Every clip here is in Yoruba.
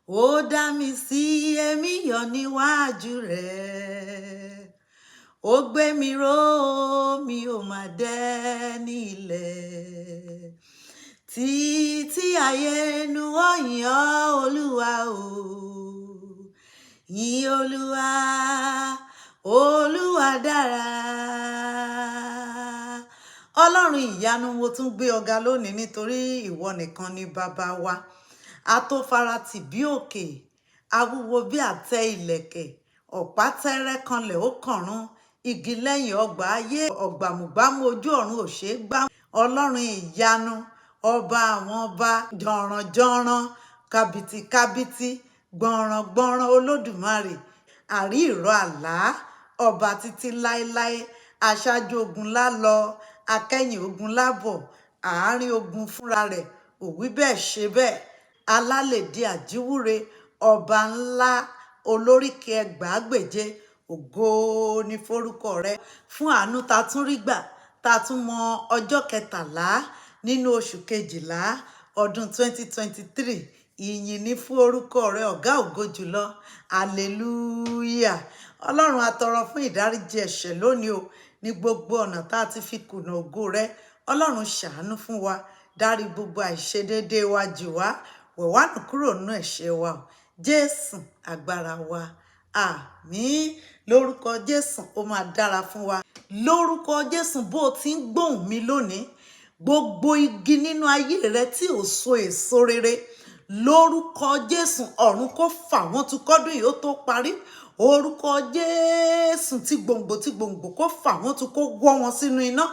ó dá mi sí èmi yọ̀ níwájú rẹ̀. Ó gbé mi ró mi ò mà dẹ́ni ilẹ̀. Títí ayé nu ó yìn ọ́ Olúwa o. Yìn Olúwa, Olúwa dára. Ọlọ́run ìyanu, mo tún gbé ọ̀gá lónìí nítorí ìwọ nìkan ni bàbá wa. A tó faratì bí òkè, awúwo bí àtẹ ìlẹ̀kẹ̀, ọ̀pá tẹ́rẹ́ kanlẹ̀ ó kànrún, igi lẹ́yìn ọgbà ayé, ọ̀gbàmùgbàmù ojú ọ̀run ò ṣeé gbá. Ọlọ́run ìyanu, ọba àwọn ọba, jọ̀rànjọ̀ràn, kàbìtìkàbìtì, gbọ̀nràngbọ̀nràn Olódùmarè, àrí ìró àlá, ọba títí láéláé, aṣáájú ogun lálọ, akẹ́yìn ogun lábọ̀, àárín ogun fúnra rẹ̀, òwí bẹ́ẹ̀ ṣe bẹ́ẹ̀, alálèdè àjíwúre, ọba ńlá, olóríkì ẹgbàágbèje, ògo ni forúkọ rẹ fún àánú ta tún rí gbà, ta tún mọ ọjọ́ kẹtàlá nínú oṣù kejìlá ọdún 2023. Ìyìn ní fún orúkọ rẹ ọ̀gá ògo jùlọ. Hallelujah. Ọlọ́run a tọrọ fún ìdáríjì ẹ̀ṣẹ̀ lónìí o, ní gbogbo ọ̀nà tá a ti fi kùnà ògo rẹ. Ọlọ́run ṣàánú fún wa, dárí gbogbo àìṣedéédé wa jì wá, wẹ̀ wá nù kúrò nínú ẹ̀ṣẹ̀ wa o. Jésù agbára wa. Àmín. Lórúkọ Jésù ó máa dára fún wa. Lórúkọ Jésù, bó o ti ń gbóhùn mi lónìí, gbogbo igi nínú ayé rẹ tí ò so èso rere, lórúkọ Jésù ọ̀run kó fà wọ́n tu kọ́dún yìí ó tó parí. Orúkọ Jésù tí gbòǹgbò kó fà wọ́n tu, kó wọ́ wọn sínú iná.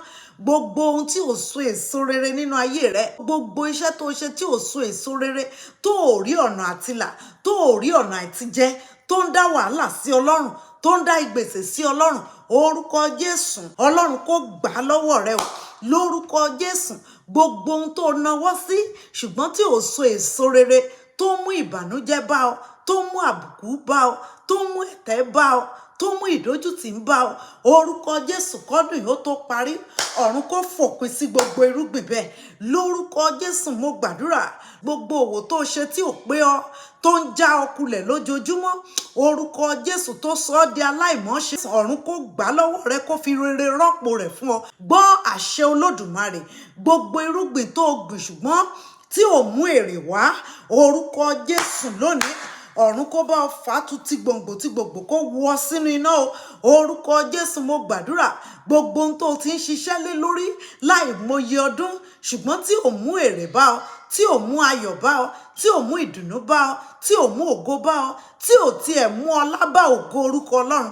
Gbogbo ohun tí ò so èso rere nínú ayé rẹ, gbogbo iṣẹ́ tó ṣe tí ò so èso rere, tó ò rí ọ̀nà àtilà, tó ò rí ọ̀nà àtijẹ, tó ń dá wàhálà sí Ọlọ́run, tó ń dá ìgbèsè sí Ọlọ́run, orúkọ Jésù Ọlọ́run kó gbà á lọ́wọ́ rẹ o. Lórúkọ Jésù, gbogbo ohun tó nawọ́ sí ṣùgbọ́n tí ò so èso rere, tó mú ìbànújẹ́ bá ọ, tó mú àbùkù bá ọ, tó mú ẹ̀tẹ́ bá ọ, tó mú ìdójútì ń bá ọ, orúkọ Jésù kọ́dún yìí ó tó parí, ọ̀run kó fòpin sí gbogbo irúgbìn bẹ́ẹ̀. Lórúkọ Jésù mo gbàdúrà, gbogbo òwò tó ṣe tí ò pé ọ, tó ń já ọ kulẹ̀ lójoojúmọ́, orúkọ Jésù tó sọ ọ́ di aláìmọ́ṣe, ọ̀run kó gbà lọ́wọ́ rẹ, kó fi rere rọ́pò rẹ̀ fún ọ. Gbọ́ àṣẹ Olódùmarè, gbogbo irúgbìn tó gbìn ṣùgbọ́n tí ò mú èrè wá, orúkọ Jésù lónìí ọ̀run kó bá fàtú tí gbòǹgbò kó wọ sínú iná o. Orúkọ Jésù mo gbàdúrà, gbogbo ohun tó ti ń ṣiṣẹ́ lé lórí láì mọye ọdún ṣùgbọ́n tí ò mú èrè bá ọ, tí ò mú ayọ̀ bá ọ, tí ò mú ìdùnnú bá ọ, tí ò mú ògo bá ọ, tí ò tiẹ̀ mú ọlá bá ògo orúkọ Ọlọ́run,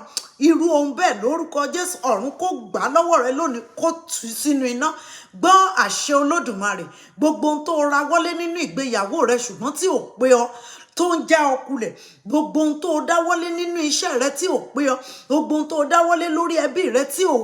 irú ohun bẹ́ẹ̀ lórúkọ Jésù ọ̀run kó gbà lọ́wọ́ rẹ lónìí, kó tú sínú iná. Gbọ́ àṣẹ Olódùmarè, gbogbo ohun tó rawọ́lé nínú ìgbéyàwó rẹ ṣùgbọ́n tí ò pé ọ, tó ń já ọ kulẹ̀, gbogbo ohun tó dáwọ́lé nínú iṣẹ́ rẹ tí ò pé ọ, gbogbo ohun tó dáwọ́lé lórí ẹbí rẹ tí ò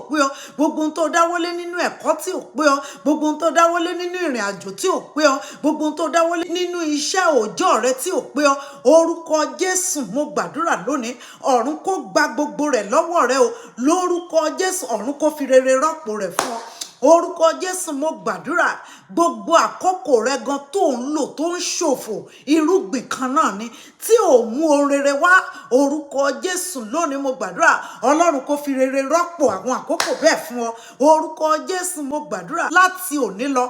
pé ọ, gbogbo ohun tó dáwọ́lé nínú ẹ̀kọ́ tí ò pé ọ, gbogbo ohun tó dáwọ́lé nínú ìrìn àjò tí ò pé ọ, gbogbo ohun tó dáwọ́lé nínú iṣẹ́ òòjọ́ rẹ tí ò pé ọ, orúkọ Jésù mo gbàdúrà lónìí, ọ̀run kó gba gbogbo rẹ̀ lọ́wọ́ rẹ o. Lórúkọ Jésù ọ̀run kó fi rere rọ́pò rẹ̀ fún ọ. Orúkọ Jésù mo gbàdúrà, gbogbo àkókò rẹ gan tó ń lò tó ń ṣòfò, irúgbìn kan náà ni tí ò mú ohun rere wá. Orúkọ Jésù lónìí mo gbàdúrà, Ọlọ́run kó fi rere rọ́pò àwọn àkókò bẹ́ẹ̀ fún ọ. Orúkọ Jésù mo gbàdúrà, láti òní lọ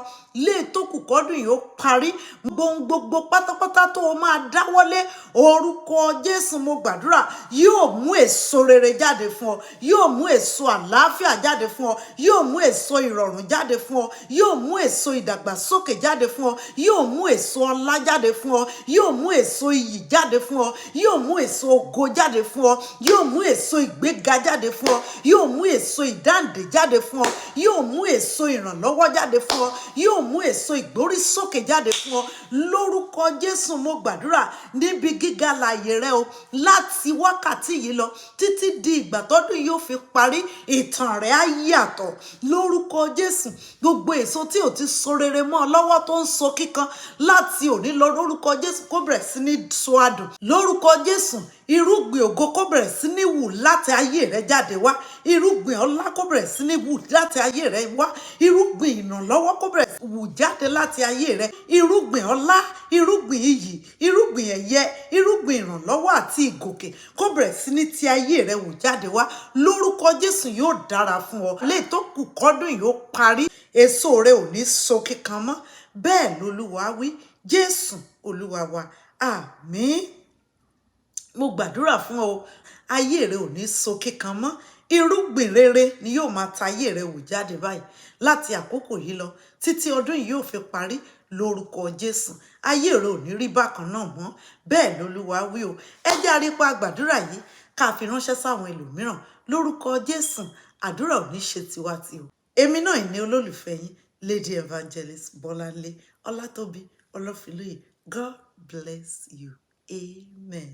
lé tó kù kọ́dún yìí ó parí, gbogbo pátápátá tó o máa dáwọ́lé, orúkọ Jésù mo gbàdúrà yóò mú èso rere jáde fún ọ, yóò mú èso àlàáfíà jáde fún ọ, yóò mú èso ìrọ̀rùn jáde fún ọ, yóò mú èso ìdàgbàsókè jáde fún ọ, yóò mú èso ọlá jáde fún ọ, yóò mú èso iyì jáde fún ọ, yóò mú èso ògo jáde fún ọ, yóò mú èso ìgbéga jáde fún ọ, yóò mú èso ìdáǹdè jáde fún ọ, yóò mú èso ìrànlọ́wọ́ jáde fún ọ, yóò mú èso ìgbórísókè jáde fún ọ. Lórúkọ Jésù mo gbàdúrà, níbi gíga láàyè rẹ o, láti wákàtí yìí lọ títí di ìgbà tọ́dún yóò fi parí, ìtàn rẹ á yàtọ̀. Lórúkọ Jésù, gbogbo èso tí ò ti so rere mọ́ ọ lọ́wọ́ tó ń so kíkan, láti òní lọ lórúkọ Jésù kó bẹ̀rẹ̀ sí ní so adùn. Lórúkọ Jésù, irúgbìn ògo kó bẹ̀rẹ̀ sí ní wù láti ayé rẹ jáde wá, irúgbìn ọlá kó bẹ̀rẹ̀ sí ní wù láti ayé rẹ wá, irúgbìn ìrànlọ́wọ́ kó bẹ̀rẹ̀ wù jáde láti ayé rẹ, irúgbìn ọlá, irúgbìn iyì, irúgbìn irúgbìn ẹ̀yẹ, irúgbìn ìrànlọ́wọ́ àti ìgòkè kó bẹ̀rẹ̀ sí ní ti ayé rẹ wù jáde wá. Lórúkọ Jésù yóò dára fún ọ. Lè tó kù kọ́dún yóò parí, èso rẹ ò ní so kíkan mọ́. Bẹ́ẹ̀ lolúwa wí. Jésù Olúwa wa. Àmín. Mo gbàdúrà fún ọ, ayé rẹ ò ní so kíkan mọ́. Irúgbìn rere ni yóò máa ta ayé rẹ wù jáde báyìí láti àkókò yìí lọ títí ọdún yìí yóò fi parí. Lórúkọ Jésù, ayé rẹ ò ní rí bákan náà mọ́. Bẹ́ẹ̀ lolúwa wí o. Ẹ jẹ́ àrípa gbàdúrà yìí ká fi ránṣẹ́ sáwọn ẹlòmíràn. Lórúkọ Jésù, àdúrà ò ní ṣe tiwa tí o. Èmi náà ní olólùfẹ́ yín, Lady Evangelist Bọ́láńlé Ọlátòbí Ọlọ́filóyè. God bless you. Amen.